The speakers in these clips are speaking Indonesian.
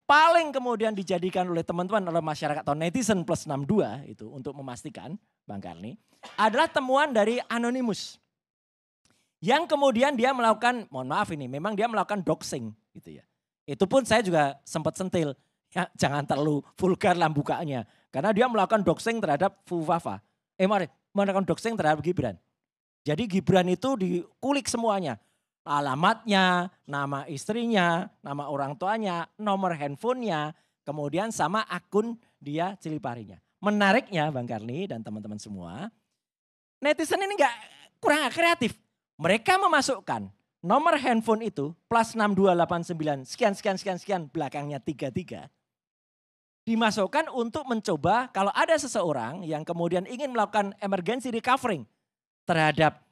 paling kemudian dijadikan oleh teman-teman oleh masyarakat atau netizen plus 62 itu untuk memastikan Bang Karni adalah temuan dari Anonymous. Yang kemudian dia melakukan, mohon maaf ini, memang dia melakukan doxing gitu ya. Itu pun saya juga sempat sentil, ya jangan terlalu vulgar lah bukaannya. Karena dia melakukan doxing terhadap Fufafa. Melakukan doxing terhadap Gibran. Jadi Gibran itu dikulik semuanya. Alamatnya, nama istrinya, nama orang tuanya, nomor handphonenya, kemudian sama akun dia Ciliparinya. Menariknya Bang Karni dan teman-teman semua, netizen ini kurang kreatif. Mereka memasukkan nomor handphone itu plus 6289 sekian belakangnya 33. Dimasukkan untuk mencoba kalau ada seseorang yang kemudian ingin melakukan emergency recovering terhadap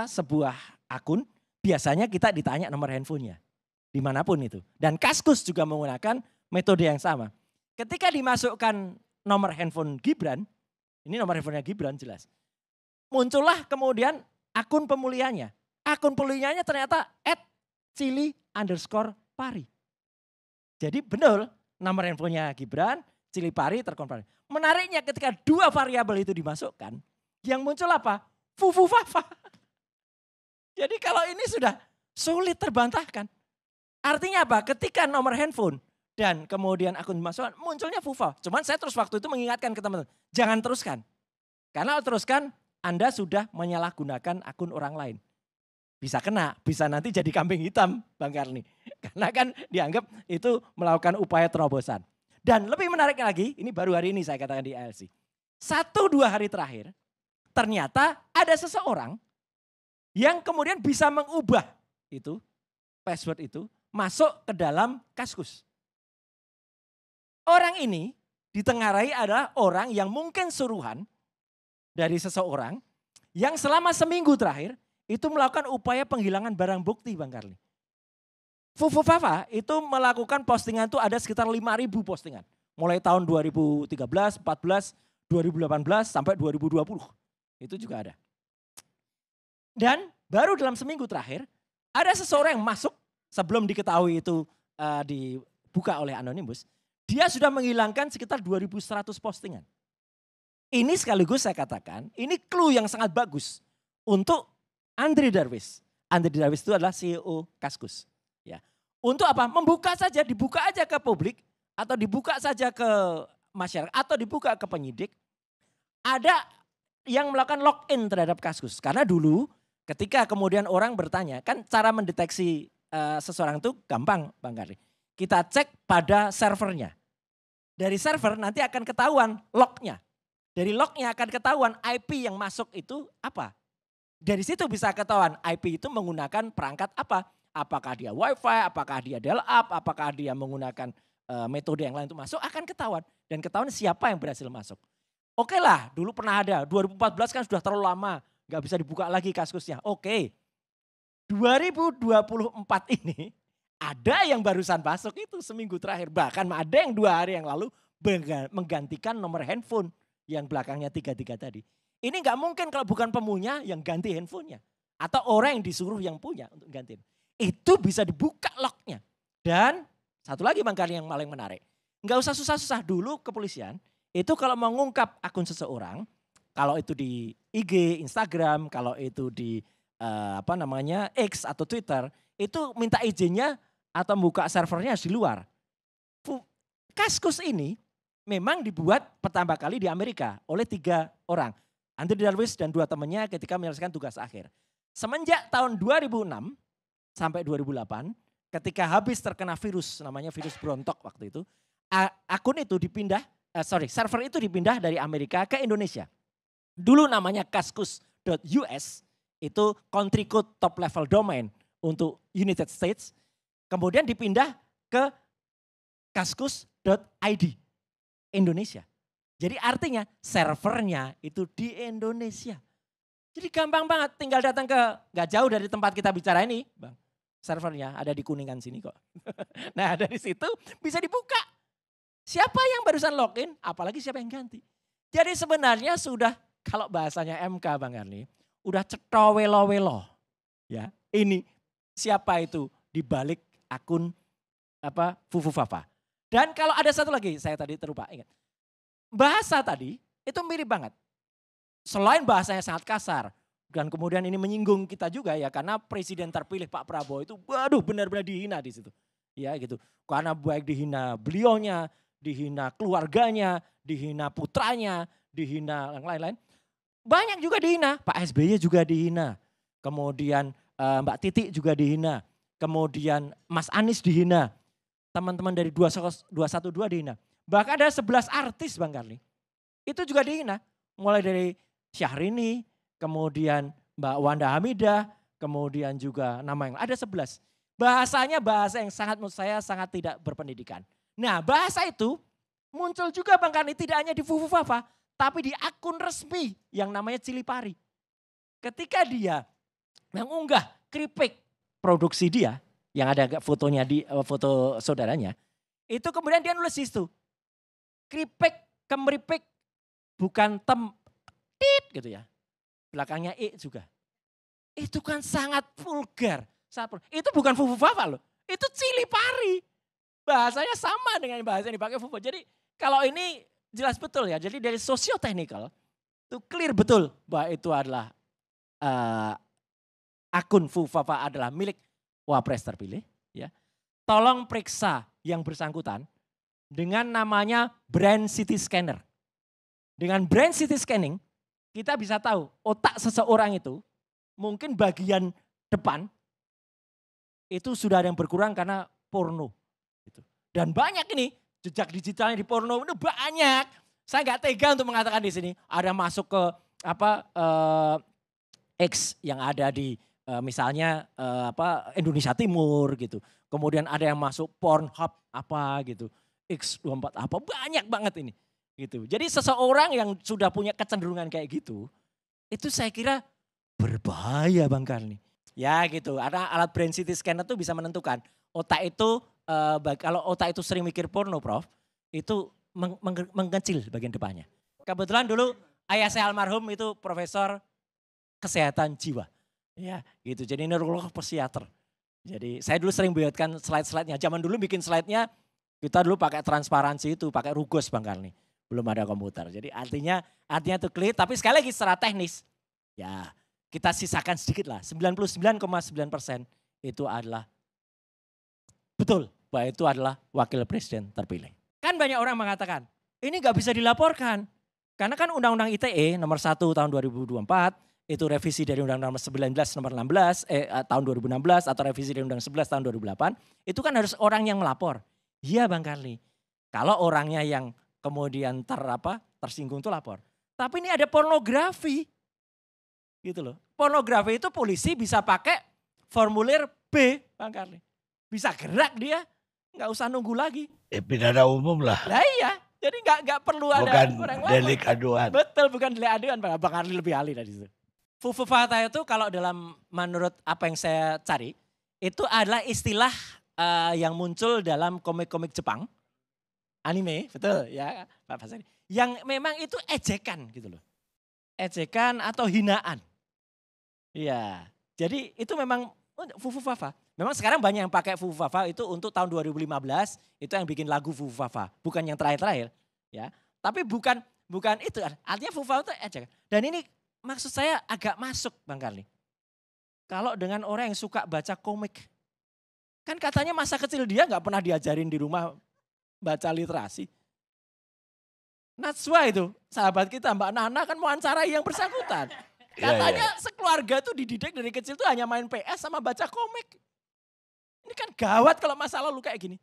sebuah akun, biasanya kita ditanya nomor handphonenya dimanapun itu. Dan Kaskus juga menggunakan metode yang sama. Ketika dimasukkan nomor handphone Gibran, ini nomor handphonenya Gibran jelas. Muncullah kemudian akun pemulihannya. Akun pemulihannya ternyata @cili_pari. Jadi benar nomor handphonenya Gibran, Cilipari terkonfirmasi. Menariknya ketika dua variabel itu dimasukkan, yang muncul apa? Fufufafa. Jadi kalau ini sudah sulit terbantahkan. Artinya apa? Ketika nomor handphone dan kemudian akun dimasukkan, munculnya Fufa. Cuman saya terus waktu itu mengingatkan ke teman-teman, jangan teruskan. Karena teruskan Anda sudah menyalahgunakan akun orang lain. Bisa kena, bisa nanti jadi kambing hitam Bang Karni. Karena kan dianggap itu melakukan upaya terobosan. Dan lebih menarik lagi, ini baru hari ini saya katakan di ILC. 1-2 hari terakhir, ternyata ada seseorang yang kemudian bisa mengubah itu, password itu, masuk ke dalam Kaskus. Orang ini ditengarai adalah orang yang mungkin suruhan dari seseorang yang selama seminggu terakhir itu melakukan upaya penghilangan barang bukti Bang Karni. Fufufafa itu melakukan postingan itu ada sekitar 5.000 postingan. Mulai tahun 2013, 14, 2018 sampai 2020. Itu juga ada. Dan baru dalam seminggu terakhir ada seseorang yang masuk sebelum diketahui itu dibuka oleh Anonymous. Dia sudah menghilangkan sekitar 2.100 postingan. Ini sekaligus saya katakan, ini clue yang sangat bagus untuk Andri Darwis. Andri Darwis itu adalah CEO Kaskus. Ya. Untuk apa? Membuka saja, dibuka aja ke publik atau dibuka saja ke masyarakat atau dibuka ke penyidik. Ada yang melakukan login terhadap Kaskus. Karena dulu ketika kemudian orang bertanya, kan cara mendeteksi seseorang itu gampang Bang Karni. Kita cek pada servernya. Dari server nanti akan ketahuan lognya. Dari lognya akan ketahuan IP yang masuk itu apa. Dari situ bisa ketahuan IP itu menggunakan perangkat apa. Apakah dia wifi, apakah dia dial-up, apakah dia menggunakan metode yang lain untuk masuk akan ketahuan. Dan ketahuan siapa yang berhasil masuk. Oke lah dulu pernah ada, 2014 kan sudah terlalu lama. Gak bisa dibuka lagi Kaskusnya. Oke, 2024 ini ada yang barusan masuk itu seminggu terakhir. Bahkan ada yang 2 hari yang lalu menggantikan nomor handphone yang belakangnya 33 tadi. Ini nggak mungkin kalau bukan pemunya yang ganti handphonenya. Atau orang yang disuruh yang punya untuk ganti. Itu bisa dibuka lognya. Dan satu lagi Bang Karni yang paling menarik. Nggak usah susah-susah dulu kepolisian. Itu kalau mengungkap akun seseorang. Kalau itu di IG, Instagram, kalau itu di X atau Twitter. Itu minta izinnya atau buka servernya di luar. Kaskus ini memang dibuat pertama kali di Amerika oleh 3 orang. Andri Darwis dan 2 temannya ketika menyelesaikan tugas akhir. Semenjak tahun 2006 sampai 2008 ketika habis terkena virus namanya virus Brontok waktu itu. Akun itu server itu dipindah dari Amerika ke Indonesia. Dulu namanya kaskus.us itu country code top level domain untuk United States. Kemudian dipindah ke kaskus.id Indonesia. Jadi artinya servernya itu di Indonesia. Jadi gampang banget tinggal datang ke gak jauh dari tempat kita bicara ini Bang. Servernya ada di Kuningan sini kok. Nah dari situ bisa dibuka. Siapa yang barusan login apalagi siapa yang ganti. Jadi sebenarnya sudah kalau bahasanya MK Bang Karni. Udah cetowelo-welo. Ya, ini siapa itu di balik akun Fufufafa. Dan kalau ada satu lagi, saya tadi terlupa, ingat. Bahasa tadi itu mirip banget. Selain bahasanya sangat kasar, dan kemudian ini menyinggung kita juga ya, karena presiden terpilih Pak Prabowo itu, waduh benar-benar dihina di situ. Ya gitu, karena baik dihina beliaunya, dihina keluarganya, dihina putranya, dihina yang lain-lain. Banyak juga dihina, Pak SBY juga dihina, kemudian Mbak Titi juga dihina, kemudian Mas Anies dihina, teman-teman dari 212 dihina. Bahkan ada 11 artis Bang Karli, itu juga dihina. Mulai dari Syahrini, kemudian Mbak Wanda Hamidah, kemudian juga nama yang ada 11. Bahasanya bahasa yang sangat menurut saya sangat tidak berpendidikan. Nah bahasa itu muncul juga Bang Karli tidak hanya di Fufu Fafa, tapi di akun resmi yang namanya Cilipari. Ketika dia mengunggah keripik produksi dia, yang ada fotonya di foto saudaranya, itu kemudian dia nulis di situ, keripik kemeripik bukan tit gitu ya, belakangnya juga. Itu kan sangat vulgar. Itu bukan Fufu Fafa loh, itu Cilipari. Bahasanya sama dengan bahasa yang dipakai Fufu. Jadi kalau ini jelas betul ya, jadi dari socio-technical itu clear betul bahwa itu adalah akun Fufu Fafa adalah milik Wapres terpilih. Ya. Tolong periksa yang bersangkutan dengan namanya brand city scanner. Dengan brand city scanning kita bisa tahu otak seseorang itu mungkin bagian depan itu sudah ada yang berkurang karena porno. Dan banyak ini jejak digitalnya di porno itu banyak. Saya nggak tega untuk mengatakan di sini ada masuk ke X yang ada di misalnya Indonesia Timur gitu. Kemudian ada yang masuk Pornhub apa gitu. X24 apa banyak banget ini. Gitu. Jadi seseorang yang sudah punya kecenderungan kayak gitu, itu saya kira berbahaya Bang Karni. Ya gitu, karena alat brain city scanner itu bisa menentukan otak itu, kalau otak itu sering mikir porno Prof, itu mengecil bagian depannya. Kebetulan dulu ayah saya almarhum itu profesor kesehatan jiwa. Ya gitu, jadi neurolog psikiater. Jadi saya dulu sering buatkan slide-slide-nya, zaman dulu bikin slide-nya kita dulu pakai transparansi itu, pakai rugos Bang Karni. Belum ada komputer, jadi artinya itu clear, tapi sekali lagi secara teknis, ya kita sisakan sedikit lah, 99,9% itu adalah betul bahwa itu adalah wakil presiden terpilih. Kan banyak orang mengatakan, ini gak bisa dilaporkan, karena kan Undang-Undang ITE nomor 1 tahun 2024, itu revisi dari Undang-Undang 19 nomor 16 tahun 2016 atau revisi dari Undang-Undang 11 tahun 2008, itu kan harus orang yang melapor. Iya Bang Karli, kalau orangnya yang kemudian tersinggung itu lapor. Tapi ini ada pornografi. Gitu loh. Pornografi itu polisi bisa pakai formulir B, Bang Karli. Bisa gerak dia, nggak usah nunggu lagi. Pidana umum lah. Lah iya, jadi nggak perlu ada bukan orang delik aduan. Betul, bukan delik aduan, Bang Karli lebih ahli dari situ. Fufu Fafa itu kalau menurut apa yang saya cari, itu adalah istilah yang muncul dalam komik-komik Jepang. Anime, betul ya Pak Fasari. Yang memang itu ejekan gitu loh. Ejekan atau hinaan. Iya, jadi itu memang Fufu Fafa. Memang sekarang banyak yang pakai Fufu Fafa itu untuk tahun 2015, itu yang bikin lagu Fufu Fafa. Bukan yang terakhir-terakhir. Ya. Tapi bukan itu, artinya Fufu Fafa itu ejekan. Dan ini maksud saya agak masuk Bang Karli. Kalau dengan orang yang suka baca komik. Kan katanya masa kecil dia gak pernah diajarin di rumah baca literasi. Najwa itu, sahabat kita Mbak Nana kan mau wawancarai yang bersangkutan. Katanya sekeluarga tuh dididik dari kecil tuh hanya main PS sama baca komik. Ini kan gawat kalau masa lalu kayak gini.